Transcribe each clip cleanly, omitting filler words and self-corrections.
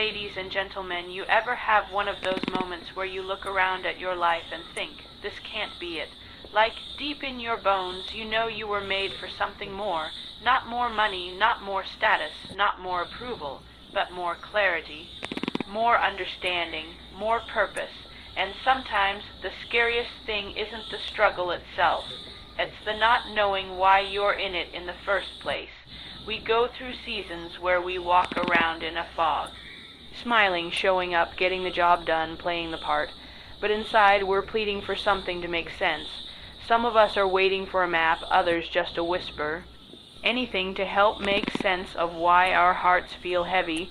Ladies and gentlemen, you ever have one of those moments where you look around at your life and think, this can't be it? Like, deep in your bones, you know you were made for something more. Not more money, not more status, not more approval, but more clarity, more understanding, more purpose. And sometimes the scariest thing isn't the struggle itself. It's the not knowing why you're in it in the first place. We go through seasons where we walk around in a fog. Smiling, showing up, getting the job done, playing the part. But inside, we're pleading for something to make sense. Some of us are waiting for a map, others just a whisper. Anything to help make sense of why our hearts feel heavy,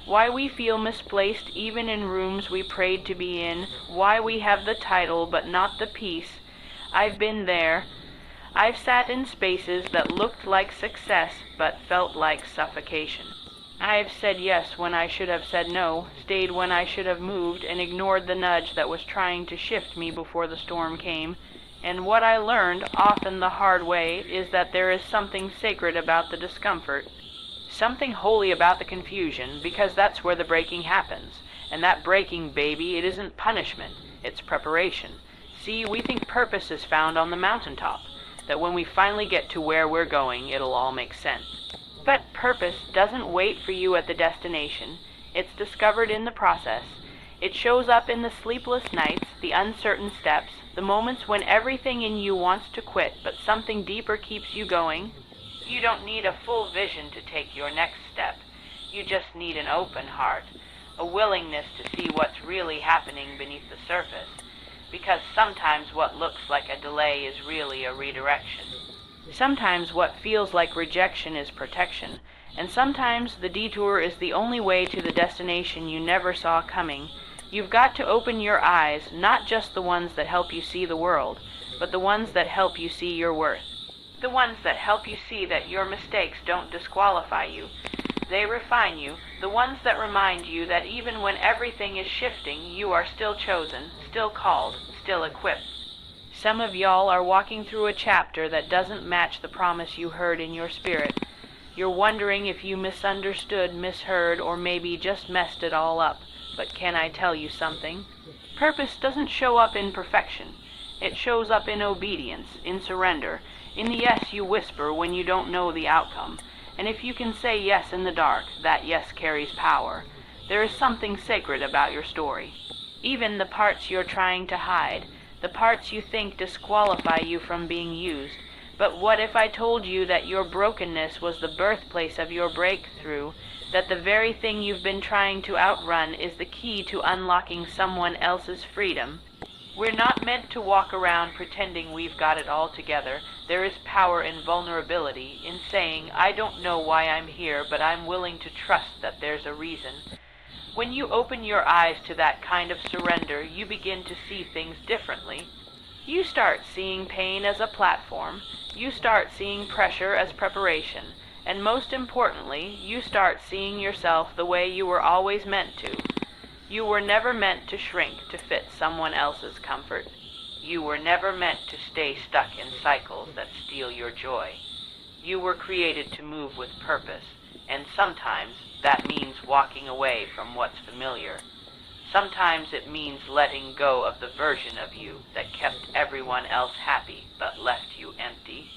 why we feel misplaced even in rooms we prayed to be in, why we have the title but not the peace. I've been there. I've sat in spaces that looked like success but felt like suffocation. I've said yes when I should have said no, stayed when I should have moved, and ignored the nudge that was trying to shift me before the storm came. And what I learned, often the hard way, is that there is something sacred about the discomfort, something holy about the confusion, because that's where the breaking happens. And that breaking, baby, it isn't punishment, it's preparation. See, we think purpose is found on the mountaintop, that when we finally get to where we're going, it'll all make sense. But purpose doesn't wait for you at the destination. It's discovered in the process. It shows up in the sleepless nights, the uncertain steps, the moments when everything in you wants to quit, but something deeper keeps you going. You don't need a full vision to take your next step. You just need an open heart, a willingness to see what's really happening beneath the surface. Because sometimes what looks like a delay is really a redirection. Sometimes what feels like rejection is protection, and sometimes the detour is the only way to the destination you never saw coming. You've got to open your eyes, not just the ones that help you see the world, but the ones that help you see your worth. The ones that help you see that your mistakes don't disqualify you. They refine you, the ones that remind you that even when everything is shifting, you are still chosen, still called, still equipped. Some of y'all are walking through a chapter that doesn't match the promise you heard in your spirit. You're wondering if you misunderstood, misheard, or maybe just messed it all up. But can I tell you something? Purpose doesn't show up in perfection. It shows up in obedience, in surrender, in the yes you whisper when you don't know the outcome. And if you can say yes in the dark, that yes carries power. There is something sacred about your story. Even the parts you're trying to hide, the parts you think disqualify you from being used. But what if I told you that your brokenness was the birthplace of your breakthrough, that the very thing you've been trying to outrun is the key to unlocking someone else's freedom? We're not meant to walk around pretending we've got it all together. There is power in vulnerability, in saying, I don't know why I'm here, but I'm willing to trust that there's a reason. When you open your eyes to that kind of surrender, you begin to see things differently. You start seeing pain as a platform. You start seeing pressure as preparation. And most importantly, you start seeing yourself the way you were always meant to. You were never meant to shrink to fit someone else's comfort. You were never meant to stay stuck in cycles that steal your joy. You were created to move with purpose, and sometimes that means walking away from what's familiar. Sometimes it means letting go of the version of you that kept everyone else happy but left you empty.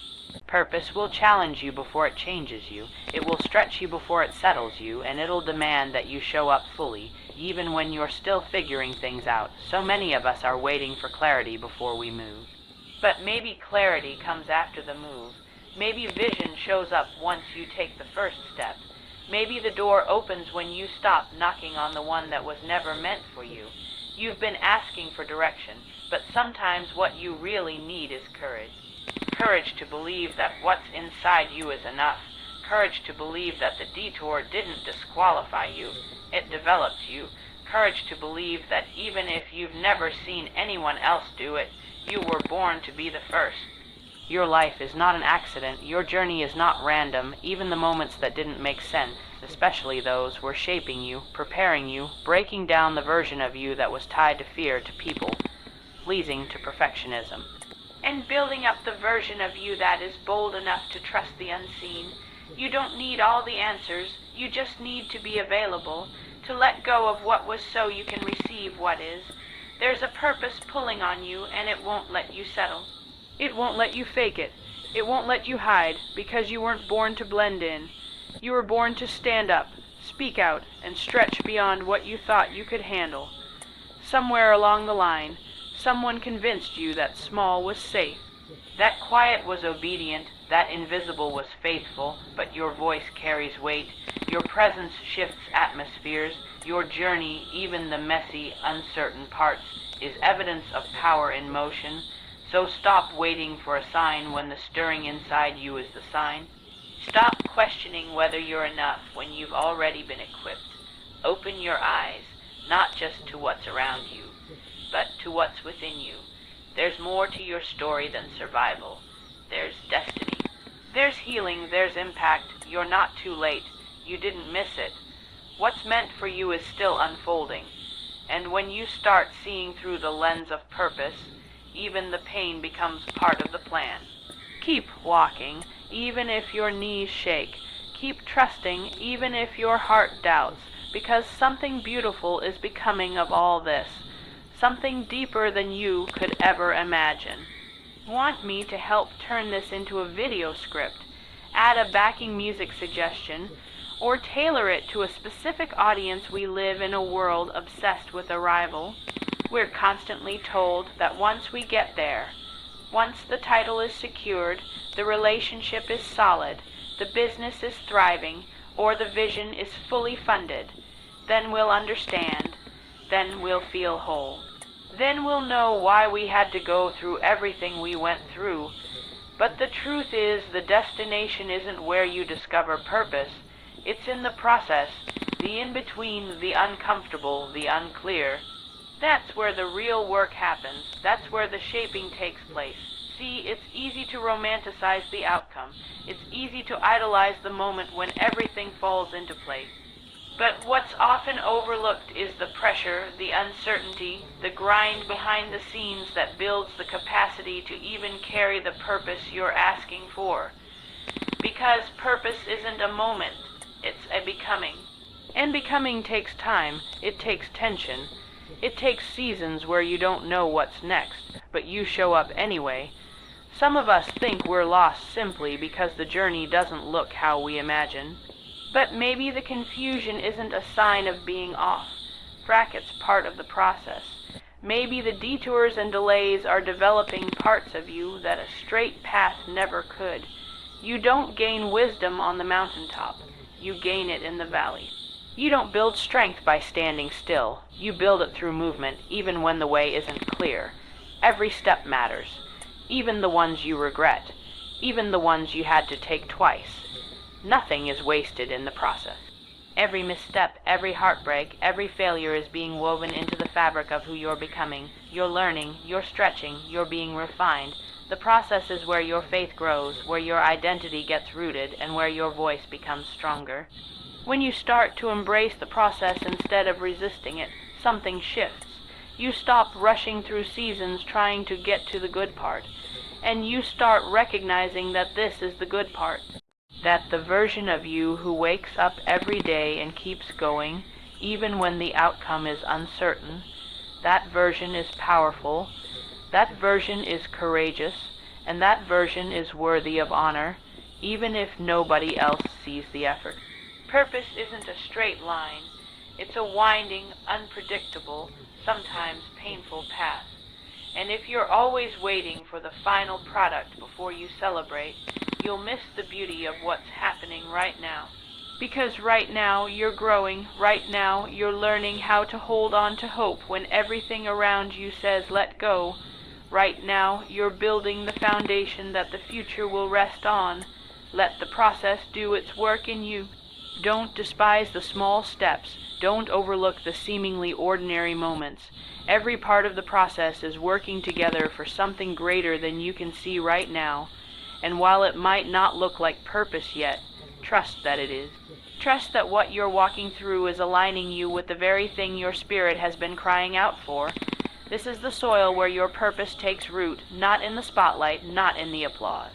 Purpose will challenge you before it changes you. It will stretch you before it settles you, and it'll demand that you show up fully, even when you're still figuring things out. So many of us are waiting for clarity before we move. But maybe clarity comes after the move. Maybe vision shows up once you take the first step. Maybe the door opens when you stop knocking on the one that was never meant for you. You've been asking for direction, but sometimes what you really need is courage. Courage to believe that what's inside you is enough. Courage to believe that the detour didn't disqualify you. It developed you. Courage to believe that even if you've never seen anyone else do it, you were born to be the first. Your life is not an accident. Your journey is not random. Even the moments that didn't make sense, especially those, were shaping you, preparing you, breaking down the version of you that was tied to fear, to people, pleasing to perfectionism, and building up the version of you that is bold enough to trust the unseen. You don't need all the answers. You just need to be available, to let go of what was so you can receive what is. There's a purpose pulling on you, and it won't let you settle. It won't let you fake it. It won't let you hide, because you weren't born to blend in. You were born to stand up, speak out, and stretch beyond what you thought you could handle. Somewhere along the line, someone convinced you that small was safe. That quiet was obedient, that invisible was faithful, but your voice carries weight. Your presence shifts atmospheres. Your journey, even the messy, uncertain parts, is evidence of power in motion. So stop waiting for a sign when the stirring inside you is the sign. Stop questioning whether you're enough when you've already been equipped. Open your eyes, not just to what's around you, but to what's within you. There's more to your story than survival. There's destiny. There's healing, there's impact. You're not too late. You didn't miss it. What's meant for you is still unfolding. And when you start seeing through the lens of purpose, even the pain becomes part of the plan. Keep walking, even if your knees shake. Keep trusting, even if your heart doubts, because something beautiful is becoming of all this. Something deeper than you could ever imagine. Want me to help turn this into a video script, add a backing music suggestion, or tailor it to a specific audience? We live in a world obsessed with arrival. We're constantly told that once we get there, once the title is secured, the relationship is solid, the business is thriving, or the vision is fully funded, then we'll understand, then we'll feel whole. Then we'll know why we had to go through everything we went through. But the truth is, the destination isn't where you discover purpose. It's in the process, the in-between, the uncomfortable, the unclear. That's where the real work happens. That's where the shaping takes place. See, it's easy to romanticize the outcome. It's easy to idolize the moment when everything falls into place. But what's often overlooked is the pressure, the uncertainty, the grind behind the scenes that builds the capacity to even carry the purpose you're asking for. Because purpose isn't a moment, it's a becoming. And becoming takes time, it takes tension. It takes seasons where you don't know what's next, but you show up anyway. Some of us think we're lost simply because the journey doesn't look how we imagine. But maybe the confusion isn't a sign of being off. Brackets part of the process. Maybe the detours and delays are developing parts of you that a straight path never could. You don't gain wisdom on the mountaintop. You gain it in the valley. You don't build strength by standing still. You build it through movement, even when the way isn't clear. Every step matters. Even the ones you regret. Even the ones you had to take twice. Nothing is wasted in the process. Every misstep, every heartbreak, every failure is being woven into the fabric of who you're becoming. You're learning, you're stretching, you're being refined. The process is where your faith grows, where your identity gets rooted, and where your voice becomes stronger. When you start to embrace the process instead of resisting it, something shifts. You stop rushing through seasons trying to get to the good part, and you start recognizing that this is the good part. That the version of you who wakes up every day and keeps going, even when the outcome is uncertain, that version is powerful, that version is courageous, and that version is worthy of honor, even if nobody else sees the effort. Purpose isn't a straight line. It's a winding, unpredictable, sometimes painful path. And if you're always waiting for the final product before you celebrate, you'll miss the beauty of what's happening right now. Because right now you're growing, right now you're learning how to hold on to hope when everything around you says let go. Right now you're building the foundation that the future will rest on. Let the process do its work in you. Don't despise the small steps. Don't overlook the seemingly ordinary moments. Every part of the process is working together for something greater than you can see right now. And while it might not look like purpose yet, trust that it is. Trust that what you're walking through is aligning you with the very thing your spirit has been crying out for. This is the soil where your purpose takes root, not in the spotlight, not in the applause,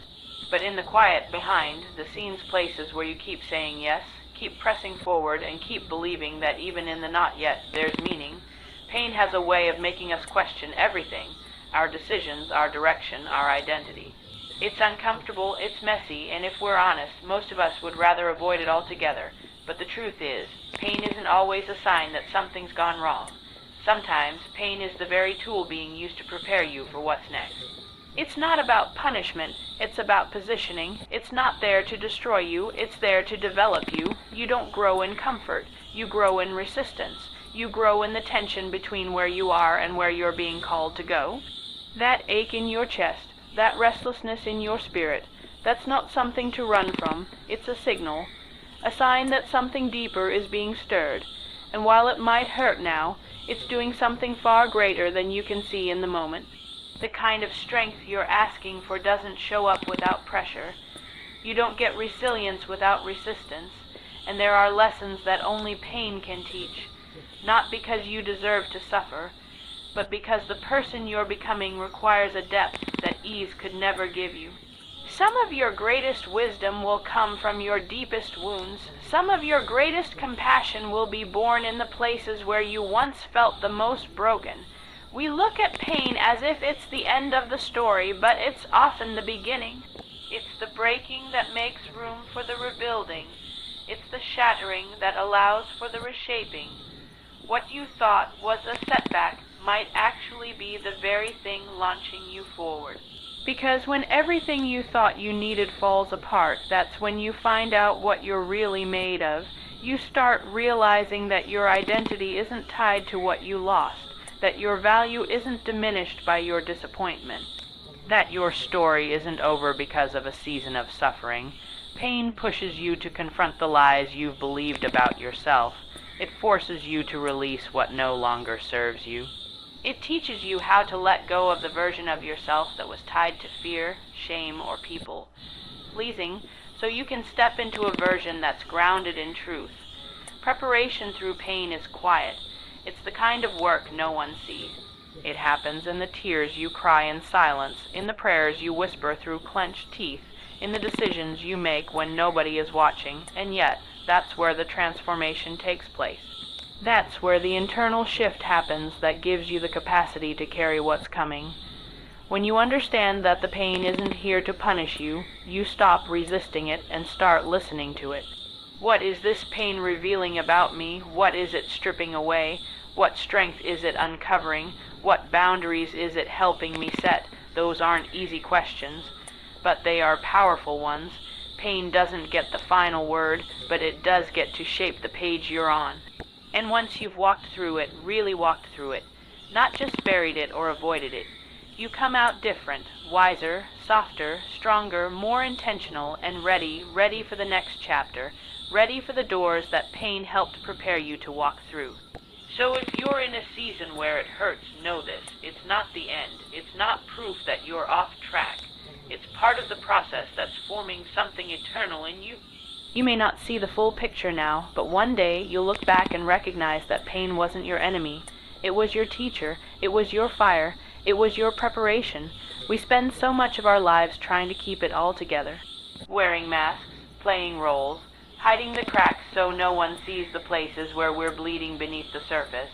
but in the quiet behind the scenes, places where you keep saying yes, keep pressing forward and keep believing that even in the not yet, there's meaning. Pain has a way of making us question everything, our decisions, our direction, our identity. It's uncomfortable, it's messy, and if we're honest, most of us would rather avoid it altogether. But the truth is, pain isn't always a sign that something's gone wrong. Sometimes, pain is the very tool being used to prepare you for what's next. It's not about punishment, it's about positioning. It's not there to destroy you, it's there to develop you. You don't grow in comfort, you grow in resistance. You grow in the tension between where you are and where you're being called to go. That ache in your chest, that restlessness in your spirit, that's not something to run from, it's a signal, a sign that something deeper is being stirred. And while it might hurt now, it's doing something far greater than you can see in the moment. The kind of strength you're asking for doesn't show up without pressure. You don't get resilience without resistance, and there are lessons that only pain can teach, not because you deserve to suffer, but because the person you're becoming requires a depth that ease could never give you. Some of your greatest wisdom will come from your deepest wounds. Some of your greatest compassion will be born in the places where you once felt the most broken. We look at pain as if it's the end of the story, but it's often the beginning. It's the breaking that makes room for the rebuilding. It's the shattering that allows for the reshaping. What you thought was a setback might actually be the very thing launching you forward. Because when everything you thought you needed falls apart, that's when you find out what you're really made of. You start realizing that your identity isn't tied to what you lost, that your value isn't diminished by your disappointment, that your story isn't over because of a season of suffering. Pain pushes you to confront the lies you've believed about yourself. It forces you to release what no longer serves you. It teaches you how to let go of the version of yourself that was tied to fear, shame, or people pleasing, so you can step into a version that's grounded in truth. Preparation through pain is quiet. It's the kind of work no one sees. It happens in the tears you cry in silence, in the prayers you whisper through clenched teeth, in the decisions you make when nobody is watching, and yet, that's where the transformation takes place. That's where the internal shift happens that gives you the capacity to carry what's coming. When you understand that the pain isn't here to punish you, you stop resisting it and start listening to it. What is this pain revealing about me? What is it stripping away? What strength is it uncovering? What boundaries is it helping me set? Those aren't easy questions, but they are powerful ones. Pain doesn't get the final word, but it does get to shape the page you're on. And once you've walked through it, really walked through it, not just buried it or avoided it, you come out different, wiser, softer, stronger, more intentional, and ready for the next chapter, ready for the doors that pain helped prepare you to walk through. So if you're in a season where it hurts, know this. It's not the end. It's not proof that you're off track. It's part of the process that's forming something eternal in you. You may not see the full picture now, but one day you'll look back and recognize that pain wasn't your enemy. It was your teacher. It was your fire. It was your preparation. We spend so much of our lives trying to keep it all together. Wearing masks, playing roles, hiding the cracks so no one sees the places where we're bleeding beneath the surface.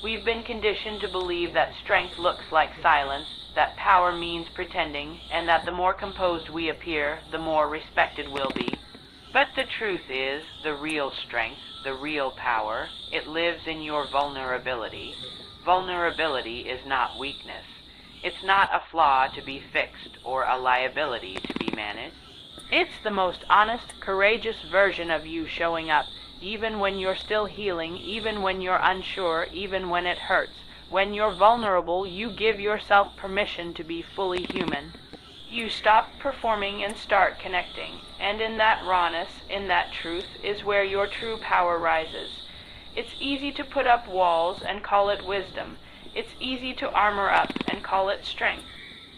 We've been conditioned to believe that strength looks like silence, that power means pretending, and that the more composed we appear, the more respected we'll be. But the truth is, the real strength, the real power, it lives in your vulnerability. Vulnerability is not weakness. It's not a flaw to be fixed or a liability to be managed. It's the most honest, courageous version of you showing up, even when you're still healing, even when you're unsure, even when it hurts. When you're vulnerable, you give yourself permission to be fully human. You stop performing and start connecting, and in that rawness, in that truth, is where your true power rises. It's easy to put up walls and call it wisdom. It's easy to armor up and call it strength.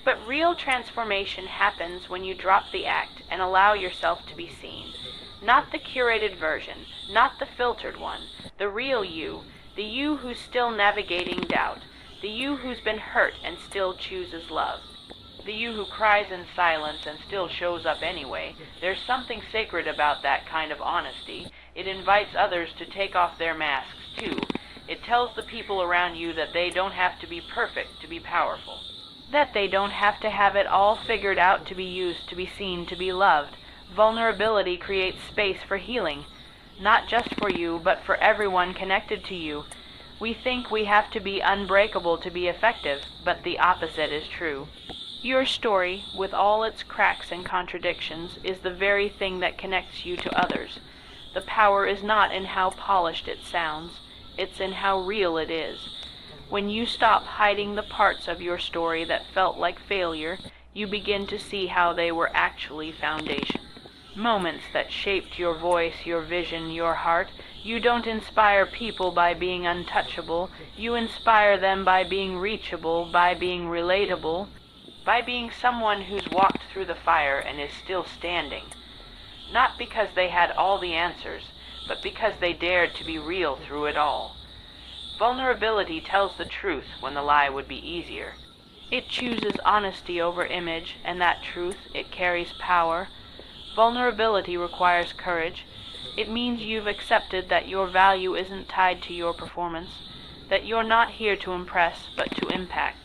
But real transformation happens when you drop the act and allow yourself to be seen. Not the curated version, not the filtered one, the real you, the you who's still navigating doubt, the you who's been hurt and still chooses love. The you who cries in silence and still shows up anyway. There's something sacred about that kind of honesty. It invites others to take off their masks, too. It tells the people around you that they don't have to be perfect to be powerful. That they don't have to have it all figured out to be used, to be seen, to be loved. Vulnerability creates space for healing, not just for you, but for everyone connected to you. We think we have to be unbreakable to be effective, but the opposite is true. Your story, with all its cracks and contradictions, is the very thing that connects you to others. The power is not in how polished it sounds, it's in how real it is. When you stop hiding the parts of your story that felt like failure, you begin to see how they were actually foundation. Moments that shaped your voice, your vision, your heart. You don't inspire people by being untouchable. You inspire them by being reachable, by being relatable, by being someone who's walked through the fire and is still standing. Not because they had all the answers, but because they dared to be real through it all. Vulnerability tells the truth when the lie would be easier. It chooses honesty over image, and that truth, it carries power. Vulnerability requires courage. It means you've accepted that your value isn't tied to your performance, that you're not here to impress, but to impact,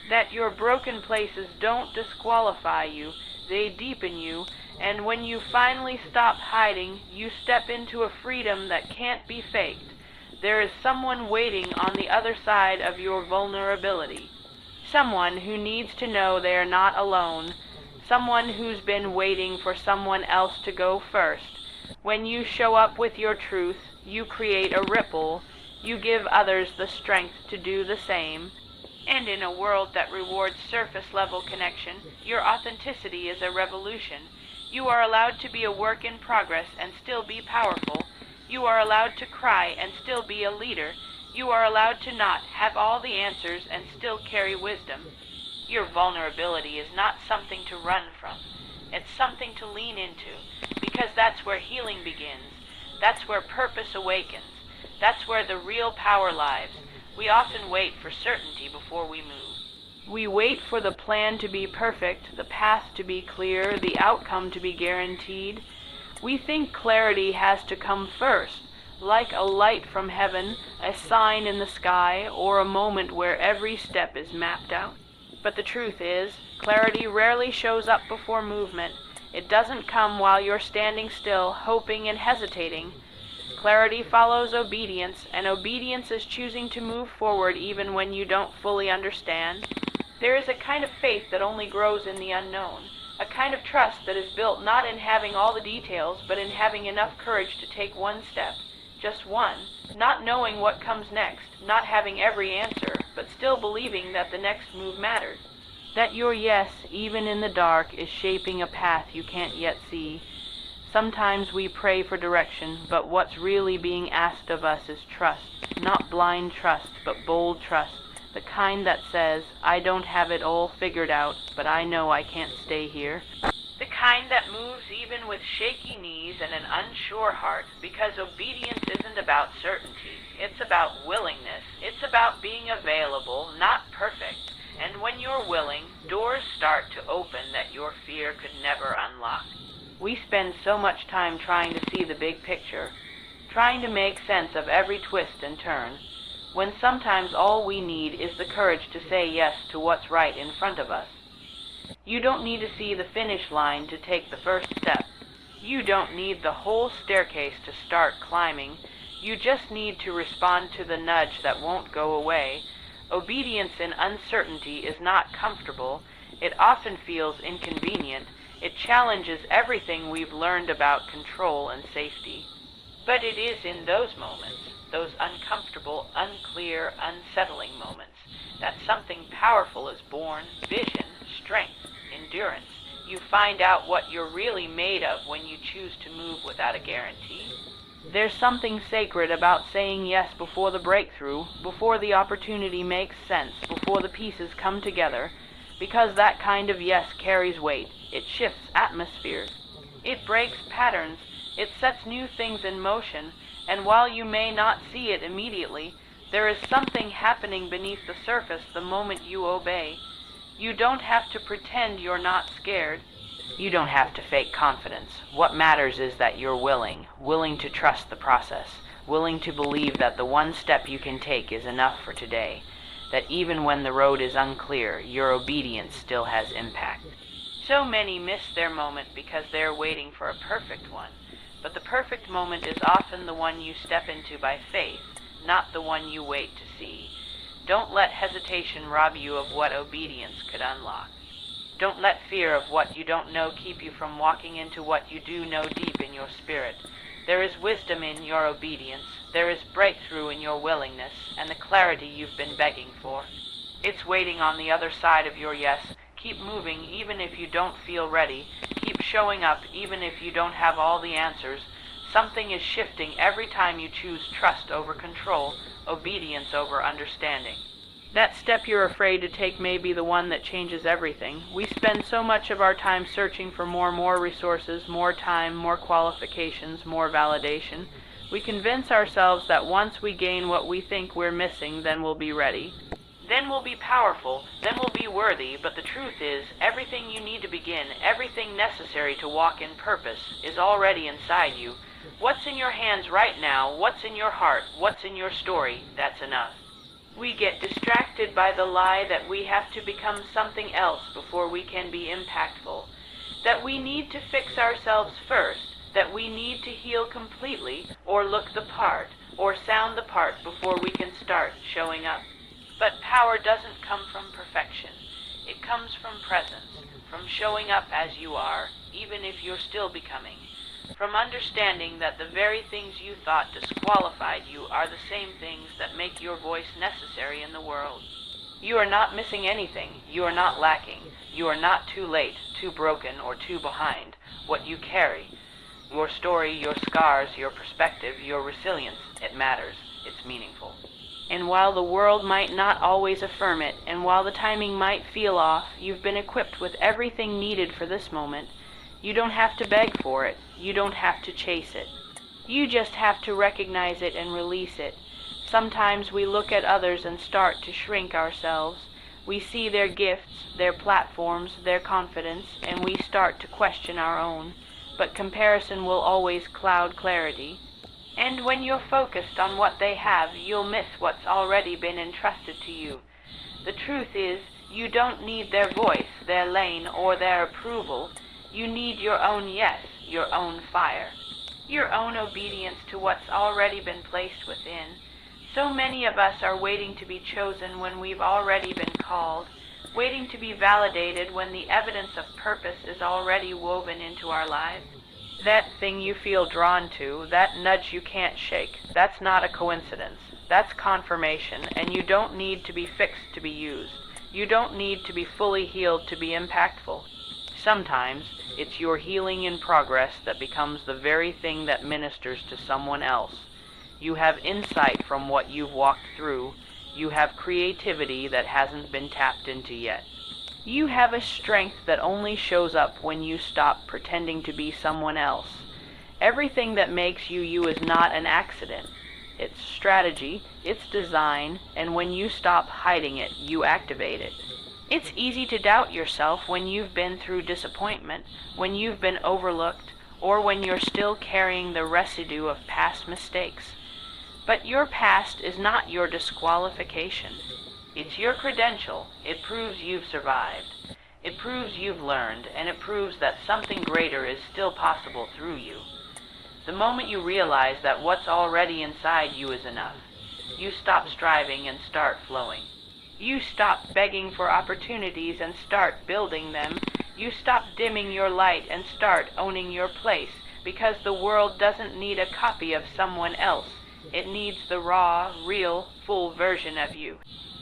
that your broken places don't disqualify you, they deepen you, and when you finally stop hiding, you step into a freedom that can't be faked. There is someone waiting on the other side of your vulnerability, someone who needs to know they're not alone, someone who's been waiting for someone else to go first. When you show up with your truth, you create a ripple, you give others the strength to do the same. And in a world that rewards surface-level connection, your authenticity is a revolution. You are allowed to be a work in progress and still be powerful. You are allowed to cry and still be a leader. You are allowed to not have all the answers and still carry wisdom. Your vulnerability is not something to run from. It's something to lean into, because that's where healing begins. That's where purpose awakens. That's where the real power lies. We often wait for certainty before we move. We wait for the plan to be perfect, the path to be clear, the outcome to be guaranteed. We think clarity has to come first, like a light from heaven, a sign in the sky, or a moment where every step is mapped out. But the truth is, clarity rarely shows up before movement. It doesn't come while you're standing still, hoping and hesitating. Clarity follows obedience, and obedience is choosing to move forward even when you don't fully understand. There is a kind of faith that only grows in the unknown, a kind of trust that is built not in having all the details, but in having enough courage to take one step, just one, not knowing what comes next, not having every answer, but still believing that the next move matters. That your yes, even in the dark, is shaping a path you can't yet see. Sometimes we pray for direction, but what's really being asked of us is trust. Not blind trust, but bold trust. The kind that says, I don't have it all figured out, but I know I can't stay here. The kind that moves even with shaky knees and an unsure heart, because obedience isn't about certainty. It's about willingness. It's about being available, not perfect. And when you're willing, doors start to open that your fear could never unlock. We spend so much time trying to see the big picture, trying to make sense of every twist and turn, when sometimes all we need is the courage to say yes to what's right in front of us. You don't need to see the finish line to take the first step. You don't need the whole staircase to start climbing. You just need to respond to the nudge that won't go away. Obedience in uncertainty is not comfortable. It often feels inconvenient. It challenges everything we've learned about control and safety. But it is in those moments, those uncomfortable, unclear, unsettling moments, that something powerful is born: vision, strength, endurance. You find out what you're really made of when you choose to move without a guarantee. There's something sacred about saying yes before the breakthrough, before the opportunity makes sense, before the pieces come together, because that kind of yes carries weight. It shifts atmospheres. It breaks patterns. It sets new things in motion, and while you may not see it immediately, there is something happening beneath the surface the moment you obey. You don't have to pretend you're not scared. You don't have to fake confidence. What matters is that you're willing to trust the process, willing to believe that the one step you can take is enough for today, that even when the road is unclear, your obedience still has impact. So many miss their moment because they're waiting for a perfect one, but the perfect moment is often the one you step into by faith, not the one you wait to see. Don't let hesitation rob you of what obedience could unlock. Don't let fear of what you don't know keep you from walking into what you do know deep in your spirit. There is wisdom in your obedience, there is breakthrough in your willingness, and the clarity you've been begging for. It's waiting on the other side of your yes. Keep moving even if you don't feel ready. Keep showing up even if you don't have all the answers. Something is shifting every time you choose trust over control, obedience over understanding. That step you're afraid to take may be the one that changes everything. We spend so much of our time searching for more resources, more time, more qualifications, more validation. We convince ourselves that once we gain what we think we're missing, then we'll be ready. Then we'll be powerful, then we'll be worthy, but the truth is, everything you need to begin, everything necessary to walk in purpose, is already inside you. What's in your hands right now, what's in your heart, what's in your story, that's enough. We get distracted by the lie that we have to become something else before we can be impactful, that we need to fix ourselves first, that we need to heal completely, or look the part, or sound the part before we can start showing up. But power doesn't come from perfection. It comes from presence, from showing up as you are, even if you're still becoming, from understanding that the very things you thought disqualified you are the same things that make your voice necessary in the world. You are not missing anything. You are not lacking. You are not too late, too broken, or too behind. What you carry, your story, your scars, your perspective, your resilience, it matters. It's meaningful. And while the world might not always affirm it, and while the timing might feel off, you've been equipped with everything needed for this moment. You don't have to beg for it. You don't have to chase it. You just have to recognize it and release it. Sometimes we look at others and start to shrink ourselves. We see their gifts, their platforms, their confidence, and we start to question our own. But comparison will always cloud clarity. And when you're focused on what they have, you'll miss what's already been entrusted to you. The truth is, you don't need their voice, their lane, or their approval. You need your own yes, your own fire, your own obedience to what's already been placed within. So many of us are waiting to be chosen when we've already been called, waiting to be validated when the evidence of purpose is already woven into our lives. That thing you feel drawn to, that nudge you can't shake, that's not a coincidence. That's confirmation, and you don't need to be fixed to be used. You don't need to be fully healed to be impactful. Sometimes it's your healing in progress that becomes the very thing that ministers to someone else. You have insight from what you've walked through. You have creativity that hasn't been tapped into yet. You have a strength that only shows up when you stop pretending to be someone else. Everything that makes you you is not an accident. It's strategy, it's design, and when you stop hiding it, you activate it. It's easy to doubt yourself when you've been through disappointment, when you've been overlooked, or when you're still carrying the residue of past mistakes. But your past is not your disqualification. It's your credential. It proves you've survived. It proves you've learned, and it proves that something greater is still possible through you. The moment you realize that what's already inside you is enough, you stop striving and start flowing. You stop begging for opportunities and start building them. You stop dimming your light and start owning your place, because the world doesn't need a copy of someone else. It needs the raw, real, full version of you.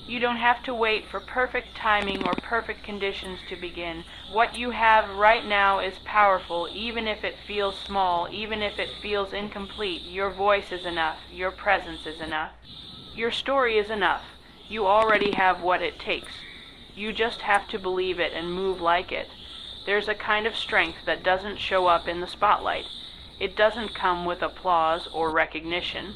You don't have to wait for perfect timing or perfect conditions to begin. What you have right now is powerful, even if it feels small, even if it feels incomplete. Your voice is enough. Your presence is enough. Your story is enough. You already have what it takes. You just have to believe it and move like it. There's a kind of strength that doesn't show up in the spotlight. It doesn't come with applause or recognition.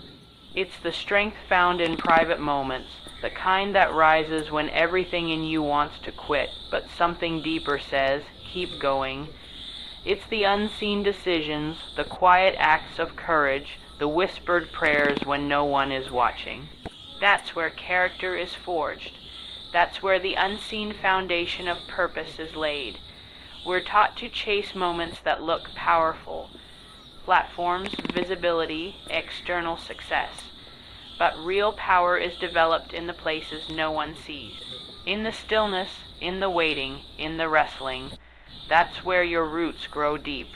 It's the strength found in private moments, the kind that rises when everything in you wants to quit, but something deeper says, keep going. It's the unseen decisions, the quiet acts of courage, the whispered prayers when no one is watching. That's where character is forged. That's where the unseen foundation of purpose is laid. We're taught to chase moments that look powerful. Platforms, visibility, external success. But real power is developed in the places no one sees. In the stillness, in the waiting, in the wrestling. That's where your roots grow deep.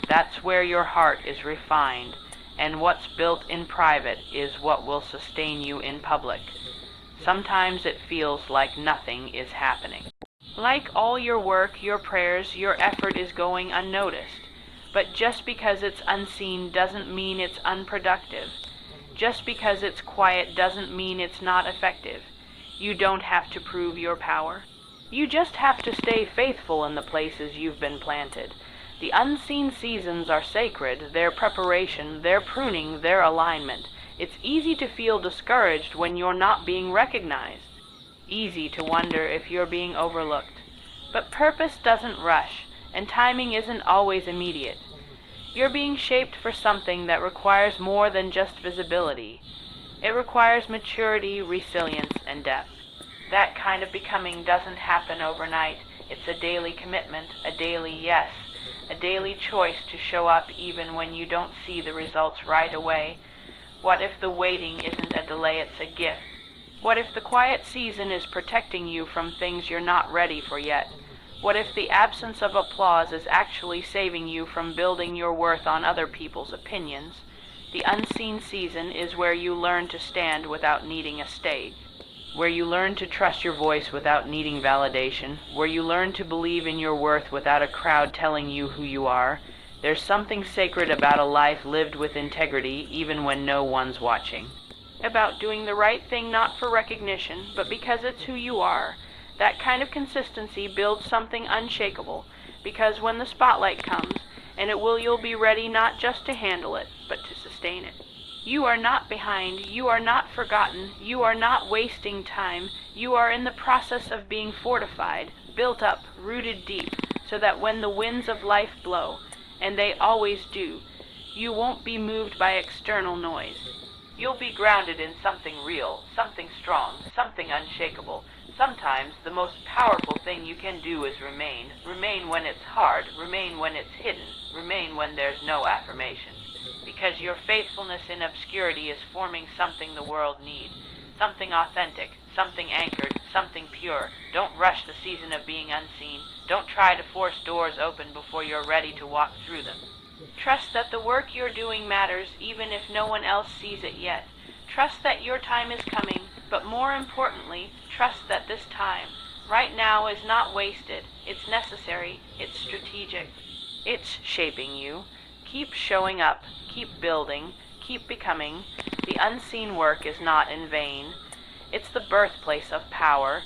That's where your heart is refined. And what's built in private is what will sustain you in public. Sometimes it feels like nothing is happening. Like all your work, your prayers, your effort is going unnoticed. But just because it's unseen doesn't mean it's unproductive. Just because it's quiet doesn't mean it's not effective. You don't have to prove your power. You just have to stay faithful in the places you've been planted. The unseen seasons are sacred, their preparation, their pruning, their alignment. It's easy to feel discouraged when you're not being recognized. Easy to wonder if you're being overlooked. But purpose doesn't rush, and timing isn't always immediate. You're being shaped for something that requires more than just visibility. It requires maturity, resilience, and depth. That kind of becoming doesn't happen overnight. It's a daily commitment, a daily yes, a daily choice to show up even when you don't see the results right away. What if the waiting isn't a delay, it's a gift? What if the quiet season is protecting you from things you're not ready for yet? What if the absence of applause is actually saving you from building your worth on other people's opinions? The unseen season is where you learn to stand without needing a stage, where you learn to trust your voice without needing validation, where you learn to believe in your worth without a crowd telling you who you are. There's something sacred about a life lived with integrity, even when no one's watching. About doing the right thing not for recognition, but because it's who you are. That kind of consistency builds something unshakable, because when the spotlight comes, and you'll be ready not just to handle it, but to sustain it. You are not behind, you are not forgotten, you are not wasting time, you are in the process of being fortified, built up, rooted deep, so that when the winds of life blow, and they always do, you won't be moved by external noise. You'll be grounded in something real, something strong, something unshakable. Sometimes the most powerful thing you can do is remain. Remain when it's hard, remain when it's hidden, remain when there's no affirmation. Because your faithfulness in obscurity is forming something the world needs. Something authentic, something anchored, something pure. Don't rush the season of being unseen. Don't try to force doors open before you're ready to walk through them. Trust that the work you're doing matters even if no one else sees it yet. Trust that your time is coming, but more importantly, trust that this time, right now, is not wasted. It's necessary. It's strategic. It's shaping you. Keep showing up. Keep building. Keep becoming. The unseen work is not in vain. It's the birthplace of power.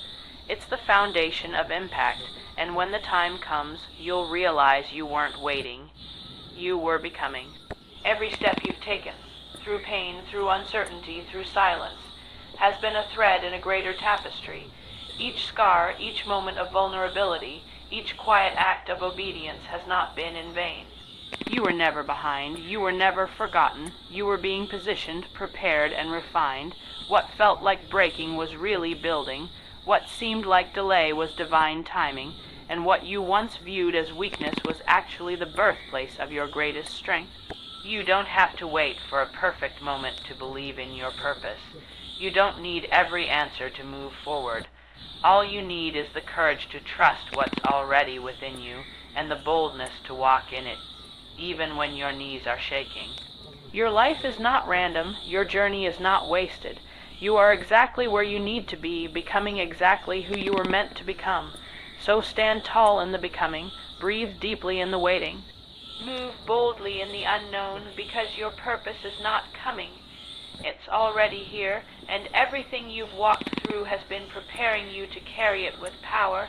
It's the foundation of impact. And when the time comes, you'll realize you weren't waiting. You were becoming. Every step you've taken, through pain, through uncertainty, through silence, has been a thread in a greater tapestry. Each scar, each moment of vulnerability, each quiet act of obedience has not been in vain. You were never behind. You were never forgotten. You were being positioned, prepared, and refined. What felt like breaking was really building. What seemed like delay was divine timing. And what you once viewed as weakness was actually the birthplace of your greatest strength. You don't have to wait for a perfect moment to believe in your purpose. You don't need every answer to move forward. All you need is the courage to trust what's already within you and the boldness to walk in it, even when your knees are shaking. Your life is not random. Your journey is not wasted. You are exactly where you need to be, becoming exactly who you were meant to become. So stand tall in the becoming, breathe deeply in the waiting. Move boldly in the unknown, because your purpose is not coming. It's already here, and everything you've walked through has been preparing you to carry it with power.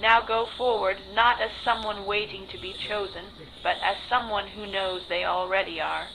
Now go forward, not as someone waiting to be chosen, but as someone who knows they already are.